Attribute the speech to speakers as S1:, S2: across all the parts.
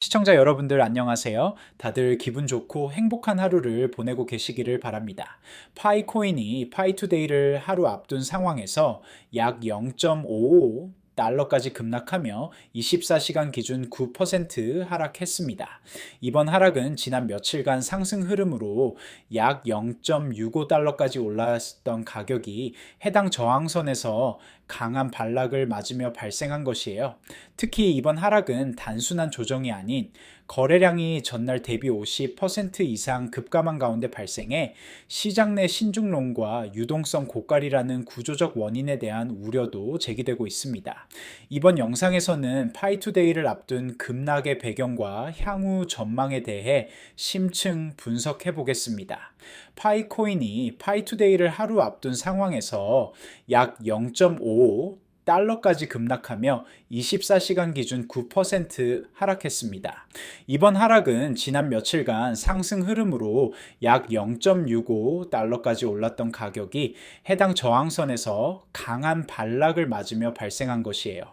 S1: 시청자 여러분들 안녕하세요. 다들 기분 좋고 행복한 하루를 보내고 계시기를 바랍니다. 파이코인이 파이투데이를 하루 앞둔 상황에서 약 0.55 달러까지 급락하며 24시간 기준 9% 하락했습니다. 이번 하락은 지난 며칠간 상승 흐름으로 약 0.65달러까지 올랐던 가격이 해당 저항선에서 강한 반락을 맞으며 발생한 것이에요. 특히 이번 하락은 단순한 조정이 아닌 거래량이 전날 대비 50% 이상 급감한 가운데 발생해 시장 내 신중론과 유동성 고갈이라는 구조적 원인에 대한 우려도 제기되고 있습니다. 이번 영상에서는 파이투데이를 앞둔 급락의 배경과 향후 전망에 대해 심층 분석해 보겠습니다. 파이코인이 파이투데이를 하루 앞둔 상황에서 약 0.55 달러까지 급락하며 24시간 기준 9% 하락했습니다. 이번 하락은 지난 며칠간 상승 흐름으로 약 0.65 달러까지 올랐던 가격이 해당 저항선에서 강한 반락을 맞으며 발생한 것이에요.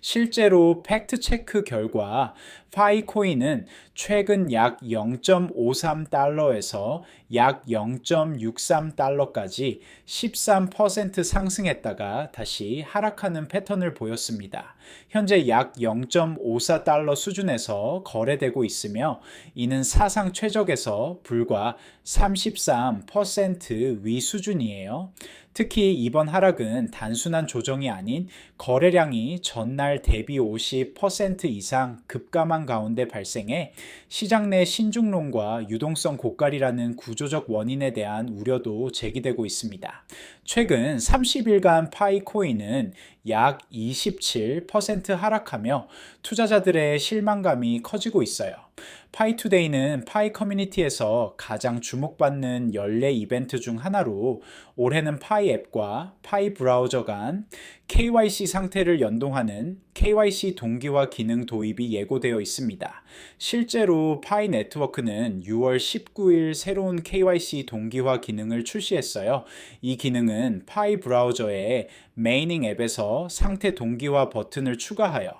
S1: 실제로 팩트 체크 결과 파이코인은 최근 약 0.53달러에서 약 0.63달러까지 13% 상승했다가 다시 하락하는 패턴을 보였습니다. 현재 약 0.54달러 수준에서 거래되고 있으며 이는 사상 최적에서 불과 33% 위 수준이에요. 특히 이번 하락은 단순한 조정이 아닌 거래량이 전날 대비 50% 이상 급감한 가운데 발생해 시장 내 신중론과 유동성 고갈이라는 구조적 원인에 대한 우려도 제기되고 있습니다. 최근 30일간 파이코인은 약 27% 하락하며 투자자들의 실망감이 커지고 있어요. 파이투데이는 파이 커뮤니티에서 가장 주목받는 연례 이벤트 중 하나로 올해는 파이 앱과 파이 브라우저 간 KYC 상태를 연동하는 KYC 동기화 기능 도입이 예고되어 있습니다. 실제로 파이 네트워크는 6월 19일 새로운 KYC 동기화 기능을 출시했어요. 이 기능은 파이 브라우저의 메이닝 앱에서 상태 동기화 버튼을 추가하여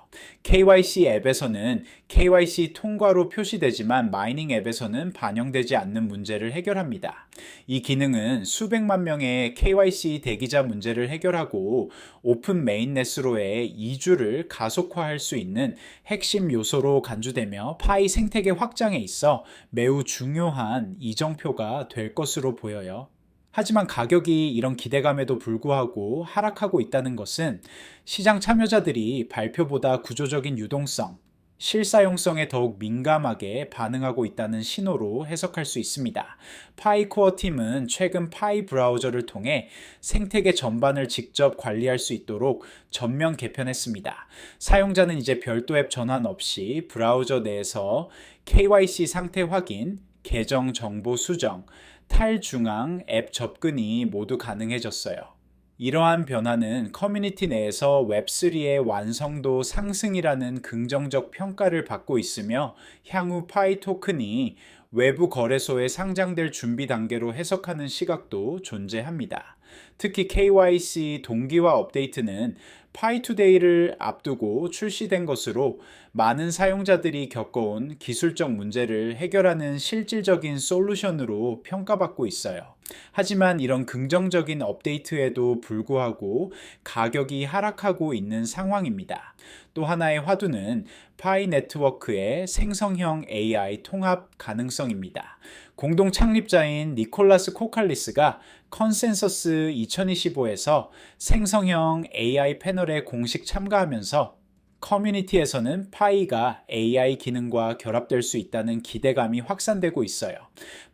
S1: KYC 앱에서는 KYC 통과로 표시되지만 마이닝 앱에서는 반영되지 않는 문제를 해결합니다. 이 기능은 수백만 명의 KYC 대기자 문제를 해결하고 오픈 메인넷으로의 이주를 가속화할 수 있는 핵심 요소로 간주되며 파이 생태계 확장에 있어 매우 중요한 이정표가 될 것으로 보여요. 하지만 가격이 이런 기대감에도 불구하고 하락하고 있다는 것은 시장 참여자들이 발표보다 구조적인 유동성, 실사용성에 더욱 민감하게 반응하고 있다는 신호로 해석할 수 있습니다. 파이코어 팀은 최근 파이 브라우저를 통해 생태계 전반을 직접 관리할 수 있도록 전면 개편했습니다. 사용자는 이제 별도 앱 전환 없이 브라우저 내에서 KYC 상태 확인, 계정 정보 수정, 탈중앙 앱 접근이 모두 가능해졌어요. 이러한 변화는 커뮤니티 내에서 웹3의 완성도 상승이라는 긍정적 평가를 받고 있으며 향후 파이 토큰이 외부 거래소에 상장될 준비 단계로 해석하는 시각도 존재합니다. 특히 KYC 동기화 업데이트는 파이투데이를 앞두고 출시된 것으로 많은 사용자들이 겪어온 기술적 문제를 해결하는 실질적인 솔루션으로 평가받고 있어요. 하지만 이런 긍정적인 업데이트에도 불구하고 가격이 하락하고 있는 상황입니다. 또 하나의 화두는 파이 네트워크의 생성형 AI 통합 가능성입니다. 공동 창립자인 니콜라스 코칼리스가 컨센서스 2025에서 생성형 AI 패널에 공식 참가하면서 커뮤니티에서는 파이가 AI 기능과 결합될 수 있다는 기대감이 확산되고 있어요.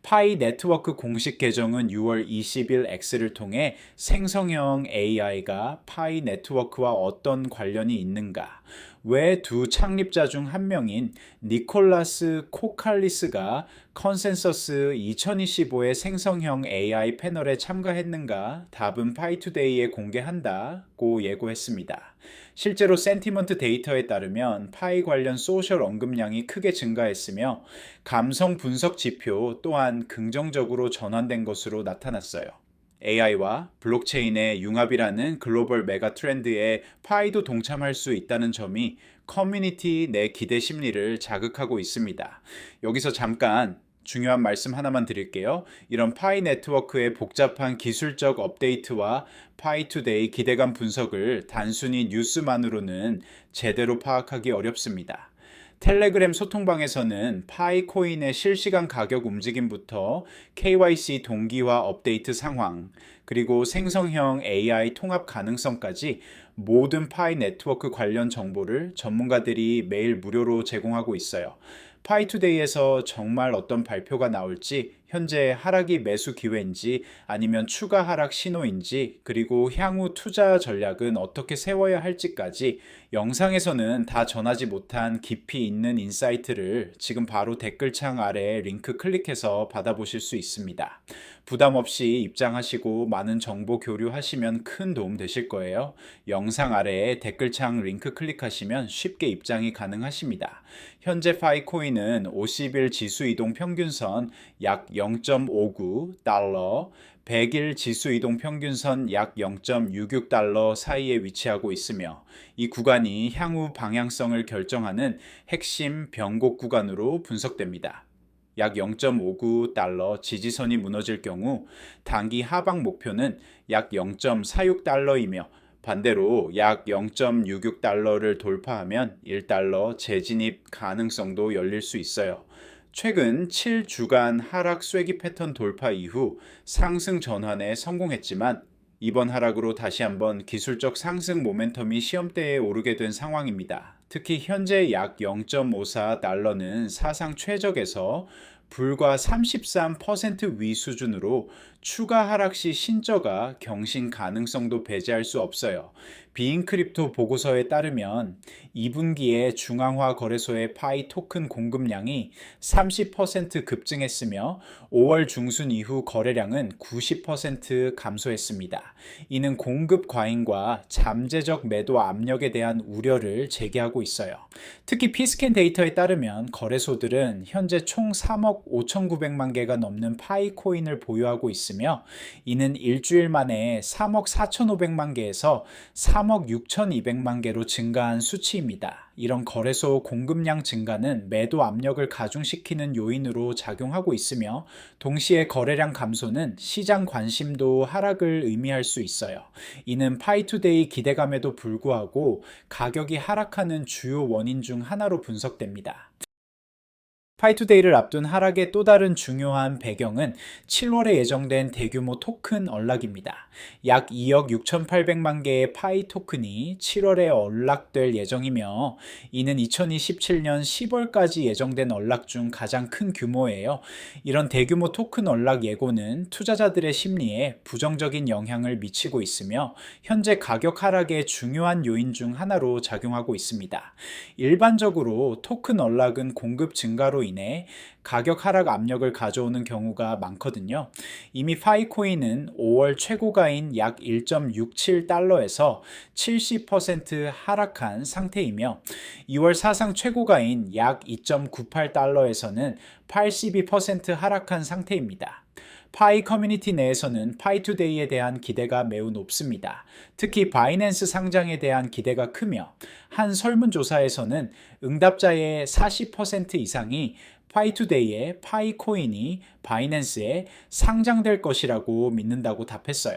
S1: 파이 네트워크 공식 계정은 6월 20일 X를 통해 생성형 AI가 파이 네트워크와 어떤 관련이 있는가, 왜 두 창립자 중 한 명인 니콜라스 코칼리스가 컨센서스 2025의 생성형 AI 패널에 참가했는가 답은 파이투데이에 공개한다고 예고했습니다. 실제로 센티먼트 데이터에 따르면 파이 관련 소셜 언급량이 크게 증가했으며 감성 분석 지표 또한 긍정적으로 전환된 것으로 나타났어요. AI와 블록체인의 융합이라는 글로벌 메가 트렌드에 파이도 동참할 수 있다는 점이 커뮤니티 내 기대 심리를 자극하고 있습니다. 여기서 잠깐 중요한 말씀 하나만 드릴게요. 이런 파이 네트워크의 복잡한 기술적 업데이트와 파이투데이 기대감 분석을 단순히 뉴스만으로는 제대로 파악하기 어렵습니다. 텔레그램 소통방에서는 파이코인의 실시간 가격 움직임부터 KYC 동기화 업데이트 상황, 그리고 생성형 AI 통합 가능성까지 모든 파이 네트워크 관련 정보를 전문가들이 매일 무료로 제공하고 있어요. 파이투데이에서 정말 어떤 발표가 나올지, 현재 하락이 매수 기회인지 아니면 추가 하락 신호인지, 그리고 향후 투자 전략은 어떻게 세워야 할지까지 영상에서는 다 전하지 못한 깊이 있는 인사이트를 지금 바로 댓글창 아래 링크 클릭해서 받아보실 수 있습니다. 부담 없이 입장하시고 많은 정보 교류하시면 큰 도움 되실 거예요. 영상 아래에 댓글창 링크 클릭하시면 쉽게 입장이 가능하십니다. 현재 파이코인은 50일 지수 이동 평균선 약 0.59달러, 100일 지수 이동 평균선 약 0.66달러 사이에 위치하고 있으며 이 구간이 향후 방향성을 결정하는 핵심 변곡 구간으로 분석됩니다. 약 0.59달러 지지선이 무너질 경우 단기 하방 목표는 약 0.46달러이며 반대로 약 0.66달러를 돌파하면 1달러 재진입 가능성도 열릴 수 있어요. 최근 7주간 하락 쐐기 패턴 돌파 이후 상승 전환에 성공했지만 이번 하락으로 다시 한번 기술적 상승 모멘텀이 시험대에 오르게 된 상황입니다. 특히 현재 약 0.54달러는 사상 최적에서 불과 33% 위 수준으로 추가 하락 시 신저가 경신 가능성도 배제할 수 없어요. 비인크립토 보고서에 따르면 2분기에 중앙화 거래소의 파이 토큰 공급량이 30% 급증했으며 5월 중순 이후 거래량은 90% 감소했습니다. 이는 공급 과잉과 잠재적 매도 압력에 대한 우려를 제기하고 있어요. 특히 피스캔 데이터에 따르면 거래소들은 현재 총 3억 5,900만 개가 넘는 파이코인을 보유하고 있으며 이는 일주일 만에 3억 4,500만 개에서 3억 6,200만 개로 증가한 수치입니다. 이런 거래소 공급량 증가는 매도 압력을 가중시키는 요인으로 작용하고 있으며 동시에 거래량 감소는 시장 관심도 하락을 의미할 수 있어요. 이는 파이투데이 기대감에도 불구하고 가격이 하락하는 주요 원인 중 하나로 분석됩니다. 파이투데이를 앞둔 하락의 또 다른 중요한 배경은 7월에 예정된 대규모 토큰 언락입니다. 약 2억 6,800만 개의 파이 토큰이 7월에 언락될 예정이며 이는 2027년 10월까지 예정된 언락 중 가장 큰 규모예요. 이런 대규모 토큰 언락 예고는 투자자들의 심리에 부정적인 영향을 미치고 있으며 현재 가격 하락의 중요한 요인 중 하나로 작용하고 있습니다. 일반적으로 토큰 언락은 공급 증가로 인해 가격 하락 압력을 가져오는 경우가 많거든요. 이미 파이코인은 5월 최고가인 약 1.67달러에서 70% 하락한 상태이며 2월 사상 최고가인 약 2.98달러에서는 82% 하락한 상태입니다. 파이 커뮤니티 내에서는 파이투데이에 대한 기대가 매우 높습니다. 특히 바이낸스 상장에 대한 기대가 크며 한 설문조사에서는 응답자의 40% 이상이 파이투데이의 파이코인이 바이낸스에 상장될 것이라고 믿는다고 답했어요.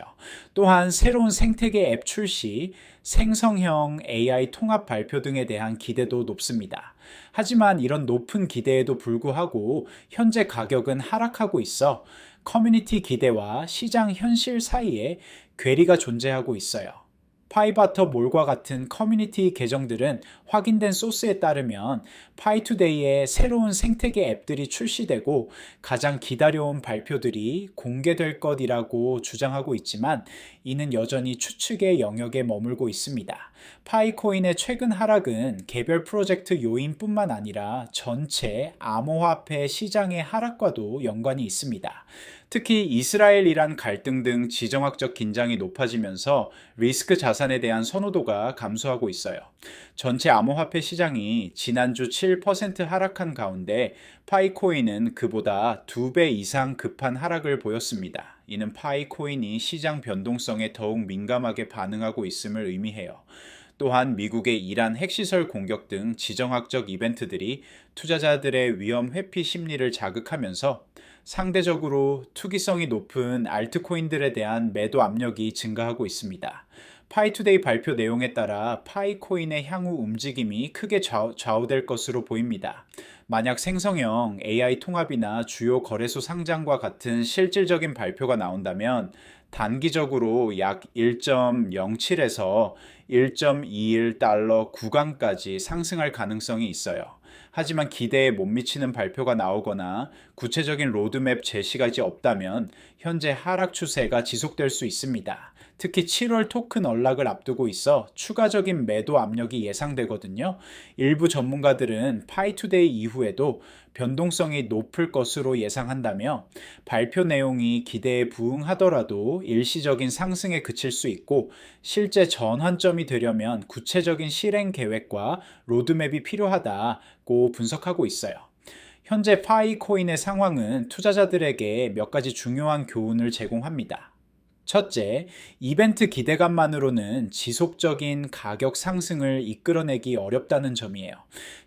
S1: 또한 새로운 생태계 앱 출시, 생성형 AI 통합 발표 등에 대한 기대도 높습니다. 하지만 이런 높은 기대에도 불구하고 현재 가격은 하락하고 있어 커뮤니티 기대와 시장 현실 사이에 괴리가 존재하고 있어요. 파이바터 몰과 같은 커뮤니티 계정들은 확인된 소스에 따르면 파이투데이에 새로운 생태계 앱들이 출시되고 가장 기다려온 발표들이 공개될 것이라고 주장하고 있지만 이는 여전히 추측의 영역에 머물고 있습니다. 파이코인의 최근 하락은 개별 프로젝트 요인뿐만 아니라 전체 암호화폐 시장의 하락과도 연관이 있습니다. 특히 이스라엘-이란 갈등 등 지정학적 긴장이 높아지면서 리스크 자산에 대한 선호도가 감소하고 있어요. 전체 암호화폐 시장이 지난주 7% 하락한 가운데 파이코인은 그보다 2배 이상 급한 하락을 보였습니다. 이는 파이 코인이 시장 변동성에 더욱 민감하게 반응하고 있음을 의미해요. 또한 미국의 이란 핵시설 공격 등 지정학적 이벤트들이 투자자들의 위험 회피 심리를 자극하면서 상대적으로 투기성이 높은 알트코인들에 대한 매도 압력이 증가하고 있습니다. 파이투데이 발표 내용에 따라 파이코인의 향후 움직임이 크게 좌우될 것으로 보입니다. 만약 생성형 AI 통합이나 주요 거래소 상장과 같은 실질적인 발표가 나온다면 단기적으로 약 1.07에서 1.21달러 구간까지 상승할 가능성이 있어요. 하지만 기대에 못 미치는 발표가 나오거나 구체적인 로드맵 제시가 없다면 현재 하락 추세가 지속될 수 있습니다. 특히 7월 토큰 언락을 앞두고 있어 추가적인 매도 압력이 예상되거든요. 일부 전문가들은 파이투데이 이후에도 변동성이 높을 것으로 예상한다며 발표 내용이 기대에 부응하더라도 일시적인 상승에 그칠 수 있고 실제 전환점이 되려면 구체적인 실행 계획과 로드맵이 필요하다고 분석하고 있어요. 현재 파이코인의 상황은 투자자들에게 몇 가지 중요한 교훈을 제공합니다. 첫째, 이벤트 기대감만으로는 지속적인 가격 상승을 이끌어내기 어렵다는 점이에요.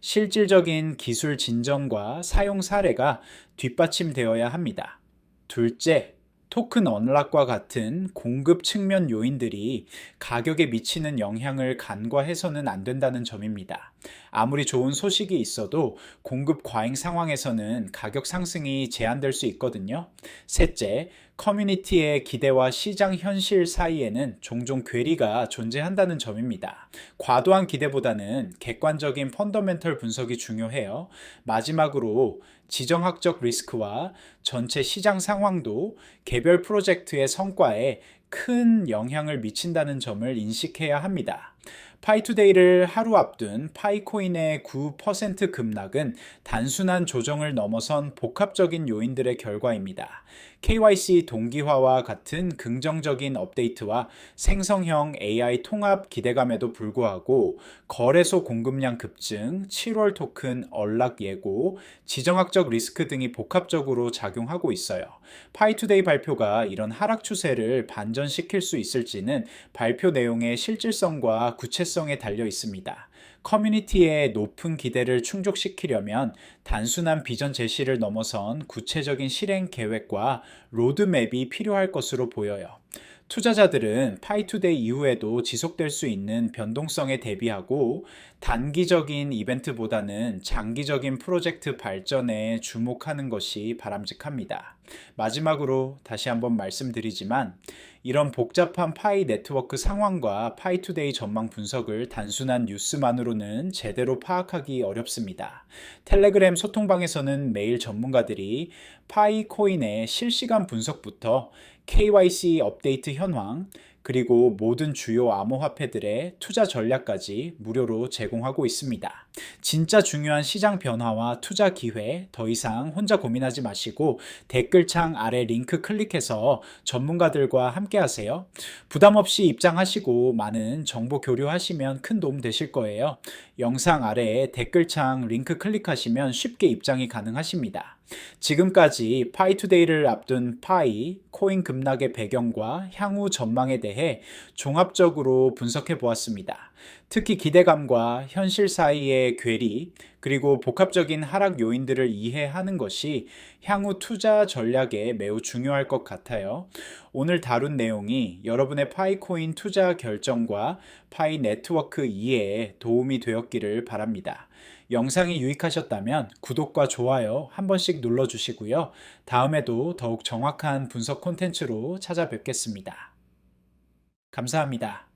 S1: 실질적인 기술 진전과 사용 사례가 뒷받침되어야 합니다. 둘째, 토큰 언락과 같은 공급 측면 요인들이 가격에 미치는 영향을 간과해서는 안 된다는 점입니다. 아무리 좋은 소식이 있어도 공급 과잉 상황에서는 가격 상승이 제한될 수 있거든요. 셋째, 커뮤니티의 기대와 시장 현실 사이에는 종종 괴리가 존재한다는 점입니다. 과도한 기대보다는 객관적인 펀더멘털 분석이 중요해요. 마지막으로 지정학적 리스크와 전체 시장 상황도 개별 프로젝트의 성과에 큰 영향을 미친다는 점을 인식해야 합니다. 파이투데이를 하루 앞둔 파이코인의 9% 급락은 단순한 조정을 넘어선 복합적인 요인들의 결과입니다. KYC 동기화와 같은 긍정적인 업데이트와 생성형 AI 통합 기대감에도 불구하고 거래소 공급량 급증, 7월 토큰 언락 예고, 지정학적 리스크 등이 복합적으로 작용하고 있어요. 파이투데이 발표가 이런 하락 추세를 반전시킬 수 있을지는 발표 내용의 실질성과 구체성에 달려 있습니다. 커뮤니티의 높은 기대를 충족시키려면 단순한 비전 제시를 넘어선 구체적인 실행 계획과 로드맵이 필요할 것으로 보여요. 투자자들은 파이투데이 이후에도 지속될 수 있는 변동성에 대비하고 단기적인 이벤트보다는 장기적인 프로젝트 발전에 주목하는 것이 바람직합니다. 마지막으로 다시 한번 말씀드리지만 이런 복잡한 파이 네트워크 상황과 파이투데이 전망 분석을 단순한 뉴스만으로는 제대로 파악하기 어렵습니다. 텔레그램 소통방에서는 매일 전문가들이 파이 코인의 실시간 분석부터 KYC 업데이트 현황, 그리고 모든 주요 암호화폐들의 투자 전략까지 무료로 제공하고 있습니다. 진짜 중요한 시장 변화와 투자 기회 더 이상 혼자 고민하지 마시고 댓글창 아래 링크 클릭해서 전문가들과 함께 하세요. 부담 없이 입장하시고 많은 정보 교류하시면 큰 도움 되실 거예요. 영상 아래에 댓글창 링크 클릭하시면 쉽게 입장이 가능하십니다. 지금까지 파이투데이를 앞둔 파이, 코인 급락의 배경과 향후 전망에 대해 종합적으로 분석해 보았습니다. 특히 기대감과 현실 사이의 괴리, 그리고 복합적인 하락 요인들을 이해하는 것이 향후 투자 전략에 매우 중요할 것 같아요. 오늘 다룬 내용이 여러분의 파이코인 투자 결정과 파이 네트워크 이해에 도움이 되었기를 바랍니다. 영상이 유익하셨다면 구독과 좋아요 한 번씩 눌러주시고요. 다음에도 더욱 정확한 분석 콘텐츠로 찾아뵙겠습니다. 감사합니다.